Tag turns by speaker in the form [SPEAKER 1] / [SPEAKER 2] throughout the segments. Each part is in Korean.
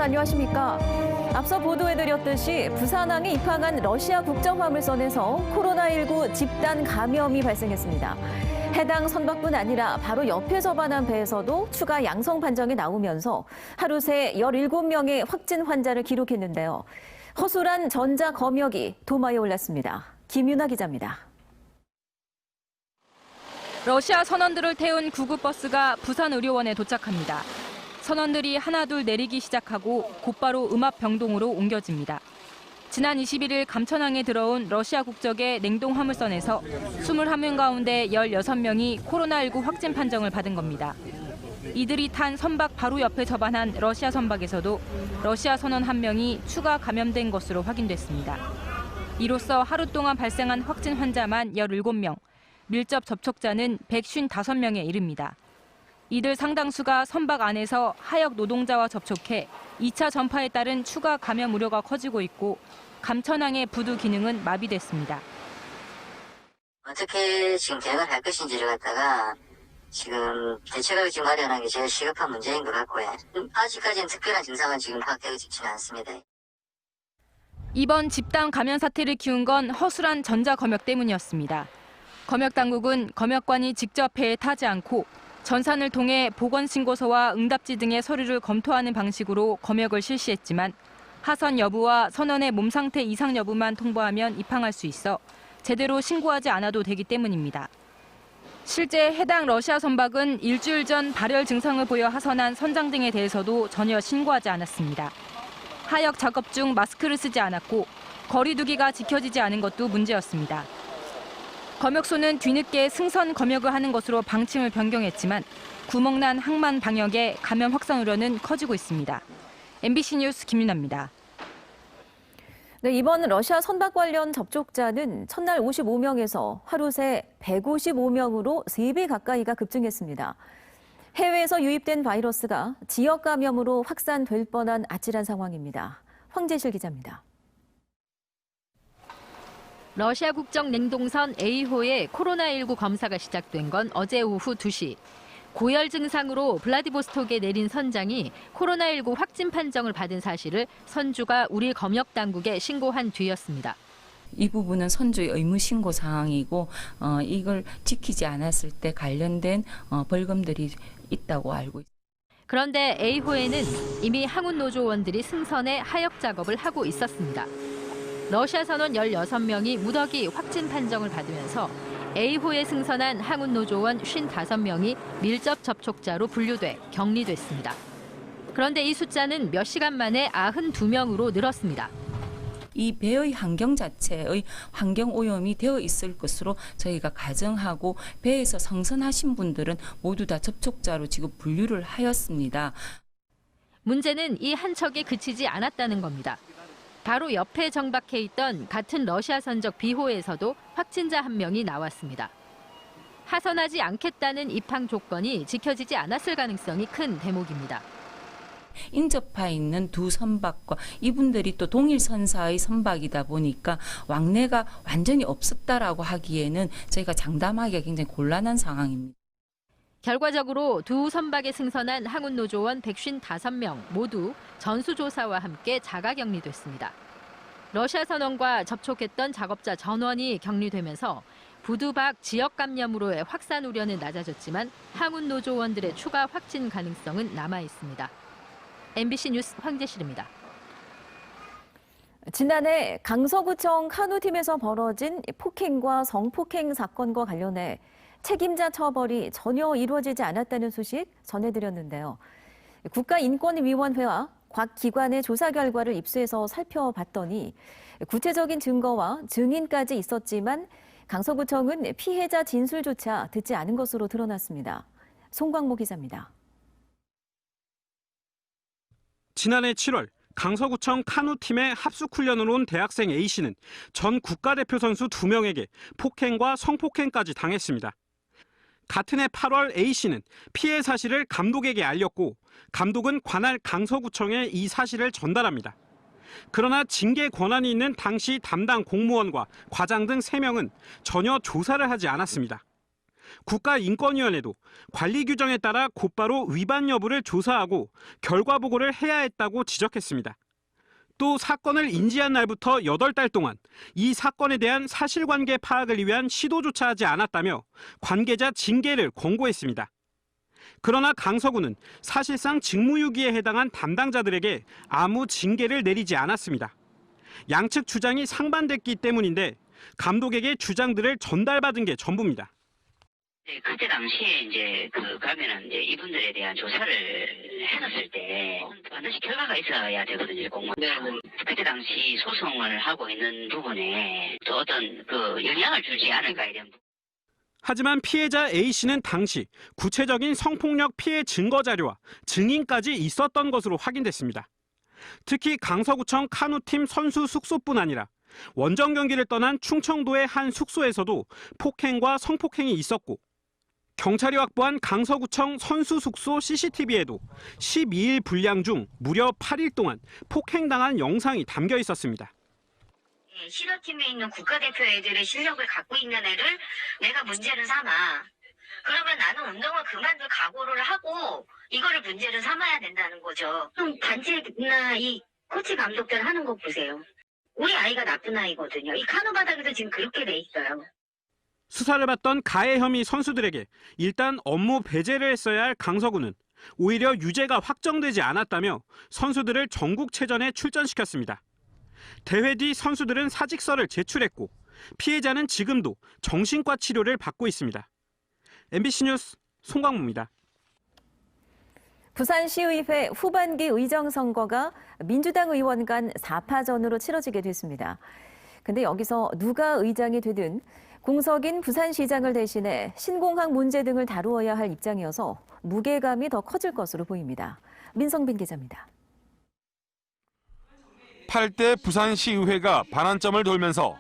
[SPEAKER 1] 안녕하십니까. 앞서 보도해드렸듯이 부산항에 입항한 러시아 국적화물선에서 코로나19 집단 감염이 발생했습니다. 해당 선박뿐 아니라 바로 옆에 접안한 배에서도 추가 양성 판정이 나오면서 하루 새 17명의 확진 환자를 기록했는데요. 허술한 전자 검역이 도마에 올랐습니다. 김윤아 기자입니다.
[SPEAKER 2] 러시아 선원들을 태운 구급버스가 부산의료원에 도착합니다. 선원들이 하나둘 내리기 시작하고 곧바로 음압병동으로 옮겨집니다. 지난 21일 감천항에 들어온 러시아 국적의 냉동 화물선에서 21명 가운데 16명이 코로나19 확진 판정을 받은 겁니다. 이들이 탄 선박 바로 옆에 접안한 러시아 선박에서도 러시아 선원 1명이 추가 감염된 것으로 확인됐습니다. 이로써 하루 동안 발생한 확진 환자만 17명, 밀접 접촉자는 155명에 이릅니다. 이들 상당수가 선박 안에서 하역 노동자와 접촉해 2차 전파에 따른 추가 감염 우려가 커지고 있고 감천항의 부두 기능은 마비됐습니다.
[SPEAKER 3] 어떻게 지금 대응을 할 것인지를 갖다가 지금 대책을 지금 마련하는 게 제일 시급한 문제인 것 같고요. 아직까지는 특별한 증상은 지금 파악되지는 않습니다.
[SPEAKER 2] 이번 집단 감염 사태를 키운 건 허술한 전자 검역 때문이었습니다. 검역 당국은 검역관이 직접 배에 타지 않고 전산을 통해 보건신고서와 응답지 등의 서류를 검토하는 방식으로 검역을 실시했지만 하선 여부와 선원의 몸 상태 이상 여부만 통보하면 입항할 수 있어 제대로 신고하지 않아도 되기 때문입니다. 실제 해당 러시아 선박은 일주일 전 발열 증상을 보여 하선한 선장 등에 대해서도 전혀 신고하지 않았습니다. 하역 작업 중 마스크를 쓰지 않았고 거리 두기가 지켜지지 않은 것도 문제였습니다. 검역소는 뒤늦게 승선 검역을 하는 것으로 방침을 변경했지만 구멍난 항만 방역에 감염 확산 우려는 커지고 있습니다. MBC 뉴스 김윤아입니다.
[SPEAKER 1] 네, 이번 러시아 선박 관련 접촉자는 첫날 55명에서 하루 새 155명으로 3배 가까이가 급증했습니다. 해외에서 유입된 바이러스가 지역 감염으로 확산될 뻔한 아찔한 상황입니다. 황재실 기자입니다.
[SPEAKER 4] 러시아 국적 냉동선 A호의 코로나19 검사가 시작된 건 어제 오후 2시. 고열 증상으로 블라디보스톡에 내린 선장이 코로나19 확진 판정을 받은 사실을 선주가 우리 검역 당국에 신고한 뒤였습니다.
[SPEAKER 5] 이 부분은 선주의 의무 신고 사항이고 이걸 지키지 않았을 때 관련된 벌금들이 있다고 알고 있습니다.
[SPEAKER 4] 그런데 A호에는 이미 항운 노조원들이 승선에 하역 작업을 하고 있었습니다. 러시아 선원 16명이 무더기 확진 판정을 받으면서 A호에 승선한 항운 노조원 55명이 밀접 접촉자로 분류돼 격리됐습니다. 그런데 이 숫자는 몇 시간 만에 92명으로 늘었습니다.
[SPEAKER 5] 이 배의 환경 자체의 환경 오염이 되어 있을 것으로 저희가 가정하고 배에서 승선하신 분들은 모두 다 접촉자로 지금 분류를 하였습니다.
[SPEAKER 4] 문제는 이 한 척에 그치지 않았다는 겁니다. 바로 옆에 정박해 있던 같은 러시아 선적 B호에서도 확진자 1명이 나왔습니다. 하선하지 않겠다는 입항 조건이 지켜지지 않았을 가능성이 큰 대목입니다.
[SPEAKER 5] 인접해 있는 두 선박과 이분들이 또 동일 선사의 선박이다 보니까 왕래가 완전히 없었다라고 하기에는 저희가 장담하기가 굉장히 곤란한 상황입니다.
[SPEAKER 4] 결과적으로 두 선박에 승선한 항운 노조원 155명 모두 전수조사와 함께 자가격리됐습니다. 러시아 선원과 접촉했던 작업자 전원이 격리되면서 부두 밖 지역 감염으로의 확산 우려는 낮아졌지만 항운 노조원들의 추가 확진 가능성은 남아 있습니다. MBC 뉴스 황재실입니다.
[SPEAKER 1] 지난해 강서구청 카누팀에서 벌어진 폭행과 성폭행 사건과 관련해 책임자 처벌이 전혀 이루어지지 않았다는 소식 전해드렸는데요. 국가인권위원회와 각 기관의 조사 결과를 입수해서 살펴봤더니 구체적인 증거와 증인까지 있었지만 강서구청은 피해자 진술조차 듣지 않은 것으로 드러났습니다. 송광모 기자입니다.
[SPEAKER 6] 지난해 7월 강서구청 카누팀에 합숙훈련으로 온 대학생 A씨는 전 국가대표 선수 2명에게 폭행과 성폭행까지 당했습니다. 같은 해 8월 A씨는 피해 사실을 감독에게 알렸고 감독은 관할 강서구청에 이 사실을 전달합니다. 그러나 징계 권한이 있는 당시 담당 공무원과 과장 등 3명은 전혀 조사를 하지 않았습니다. 국가인권위원회도 관리 규정에 따라 곧바로 위반 여부를 조사하고 결과 보고를 해야 했다고 지적했습니다. 또 사건을 인지한 날부터 8달 동안 이 사건에 대한 사실관계 파악을 위한 시도조차 하지 않았다며 관계자 징계를 권고했습니다. 그러나 강서구는 사실상 직무유기에 해당한 담당자들에게 아무 징계를 내리지 않았습니다. 양측 주장이 상반됐기 때문인데 감독에게 주장들을 전달받은 게 전부입니다.
[SPEAKER 7] 그때 당시에 이제 가면은 이제 이분들에 대한 조사를 해놨을 때 반드시 결과가 있어야 되거든요, 공무원은. 그때 당시 소송을 하고 있는 부분에 또 어떤 영향을 주지 않을까에 대한 부분.
[SPEAKER 6] 하지만 피해자 A씨는 당시 구체적인 성폭력 피해 증거 자료와 증인까지 있었던 것으로 확인됐습니다. 특히 강서구청 카누팀 선수 숙소뿐 아니라 원정 경기를 떠난 충청도의 한 숙소에서도 폭행과 성폭행이 있었고 경찰이 확보한 강서구청 선수 숙소 CCTV에도 12일 분량 중 무려 8일 동안 폭행당한 영상이 담겨 있었습니다.
[SPEAKER 3] 실업팀에 있는 국가대표 애들의 실력을 갖고 있는 애를 내가 문제를 삼아. 그러면 나는 운동을 그만둘 각오를 하고 이거를 문제를 삼아야 된다는 거죠. 그럼 단체나 이 코치 감독들 하는 거 보세요. 우리 아이가 나쁜 아이거든요. 이 카누 바닥에도 지금 그렇게 돼 있어요.
[SPEAKER 6] 수사를 받던 가해 혐의 선수들에게 일단 업무 배제를 했어야 할 강서구는 오히려 유죄가 확정되지 않았다며 선수들을 전국체전에 출전시켰습니다. 대회 뒤 선수들은 사직서를 제출했고 피해자는 지금도 정신과 치료를 받고 있습니다. MBC 뉴스 송광무입니다.
[SPEAKER 1] 부산시의회 후반기 의정선거가 민주당 의원 간 4파전으로 치러지게 됐습니다. 근데 여기서 누가 의장이 되든 공석인 부산시장을 대신해 신공항 문제 등을 다루어야 할 입장이어서 무게감이 더 커질 것으로 보입니다. 민성빈 기자입니다.
[SPEAKER 8] 8대 부산시의회가 반환점을 돌면서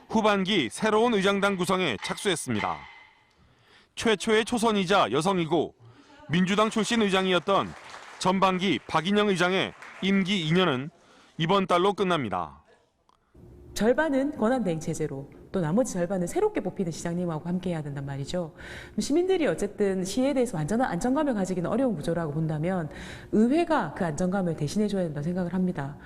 [SPEAKER 8] 후반기 새로운 의장당 구성에 착수했습니다. 최초의 초선이자 여성이고 민주당 출신 의장이었던 전반기 박인영 의장의 임기 2년은 이번 달로 끝납니다.
[SPEAKER 9] 절반은 권한대행 체제로 또 나머지 절반은 새롭게 뽑히는 시장님하고 함께 해야 된단 말이죠. 시민들이 어쨌든 시에 대해서 완전한 안정감을 가지기는 어려운 구조라고 본다면 의회가 그 안정감을 대신해줘야 된다고 생각을 합니다.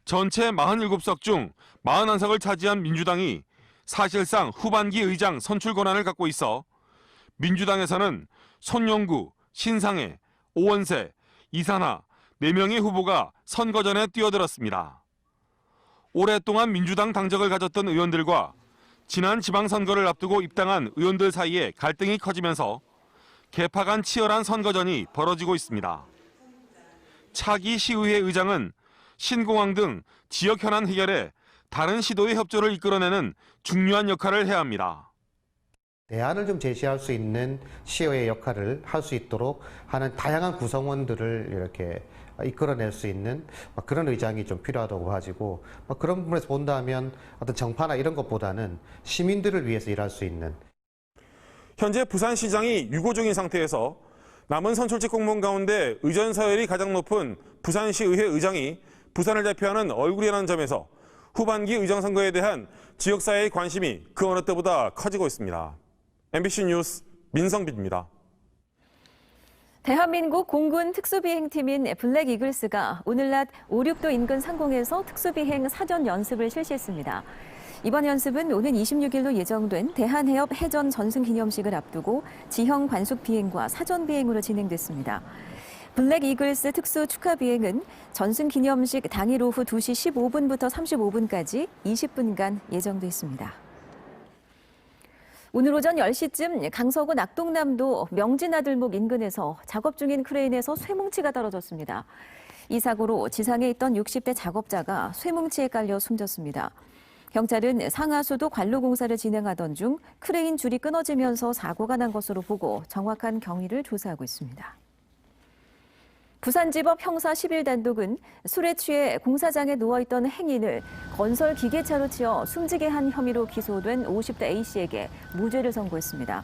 [SPEAKER 8] 전체 47석 중 41석을 차지한 민주당이 사실상 후반기 의장 선출 권한을 갖고 있어 민주당에서는 손영구, 신상해, 오원세, 이산하 4명의 후보가 선거 전에 뛰어들었습니다. 오랫동안 민주당 당적을 가졌던 의원들과 지난 지방선거를 앞두고 입당한 의원들 사이에 갈등이 커지면서 개파 간 치열한 선거전이 벌어지고 있습니다. 차기 시의회 의장은 신공항 등 지역 현안 해결에 다른 시도의 협조를 이끌어내는 중요한 역할을 해야 합니다.
[SPEAKER 10] 대안을 좀 제시할 수 있는 시의회 역할을 할 수 있도록 하는 다양한 구성원들을 이렇게 이끌어낼 수 있는 그런 의장이 좀 필요하다고 가지고 그런 부분에서 본다면 어떤 정파나 이런 것보다는 시민들을 위해서 일할 수 있는.
[SPEAKER 8] 현재 부산시장이 유고 중인 상태에서 남은 선출직 공무원 가운데 의전 서열이 가장 높은 부산시의회 의장이 부산을 대표하는 얼굴이라는 점에서 후반기 의장 선거에 대한 지역사회의 관심이 그 어느 때보다 커지고 있습니다. MBC 뉴스 민성빈입니다.
[SPEAKER 1] 대한민국 공군 특수비행팀인 블랙 이글스가 오늘 낮 5-6도 인근 상공에서 특수비행 사전 연습을 실시했습니다. 이번 연습은 오는 26일로 예정된 대한해협 해전 전승 기념식을 앞두고 지형 관숙 비행과 사전 비행으로 진행됐습니다. 블랙 이글스 특수 축하 비행은 전승 기념식 당일 오후 2시 15분부터 35분까지 20분간 예정돼 있습니다. 오늘 오전 10시쯤 강서구 낙동남도 명진아들목 인근에서 작업 중인 크레인에서 쇠뭉치가 떨어졌습니다. 이 사고로 지상에 있던 60대 작업자가 쇠뭉치에 깔려 숨졌습니다. 경찰은 상하수도 관로 공사를 진행하던 중 크레인 줄이 끊어지면서 사고가 난 것으로 보고 정확한 경위를 조사하고 있습니다. 부산지법 형사 11단독은 술에 취해 공사장에 누워있던 행인을 건설 기계차로 치어 숨지게 한 혐의로 기소된 50대 A씨에게 무죄를 선고했습니다.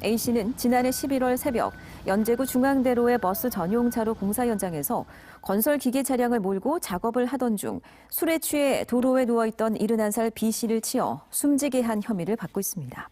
[SPEAKER 1] A씨는 지난해 11월 새벽 연제구 중앙대로의 버스 전용차로 공사 현장에서 건설 기계 차량을 몰고 작업을 하던 중 술에 취해 도로에 누워있던 71살 B씨를 치어 숨지게 한 혐의를 받고 있습니다.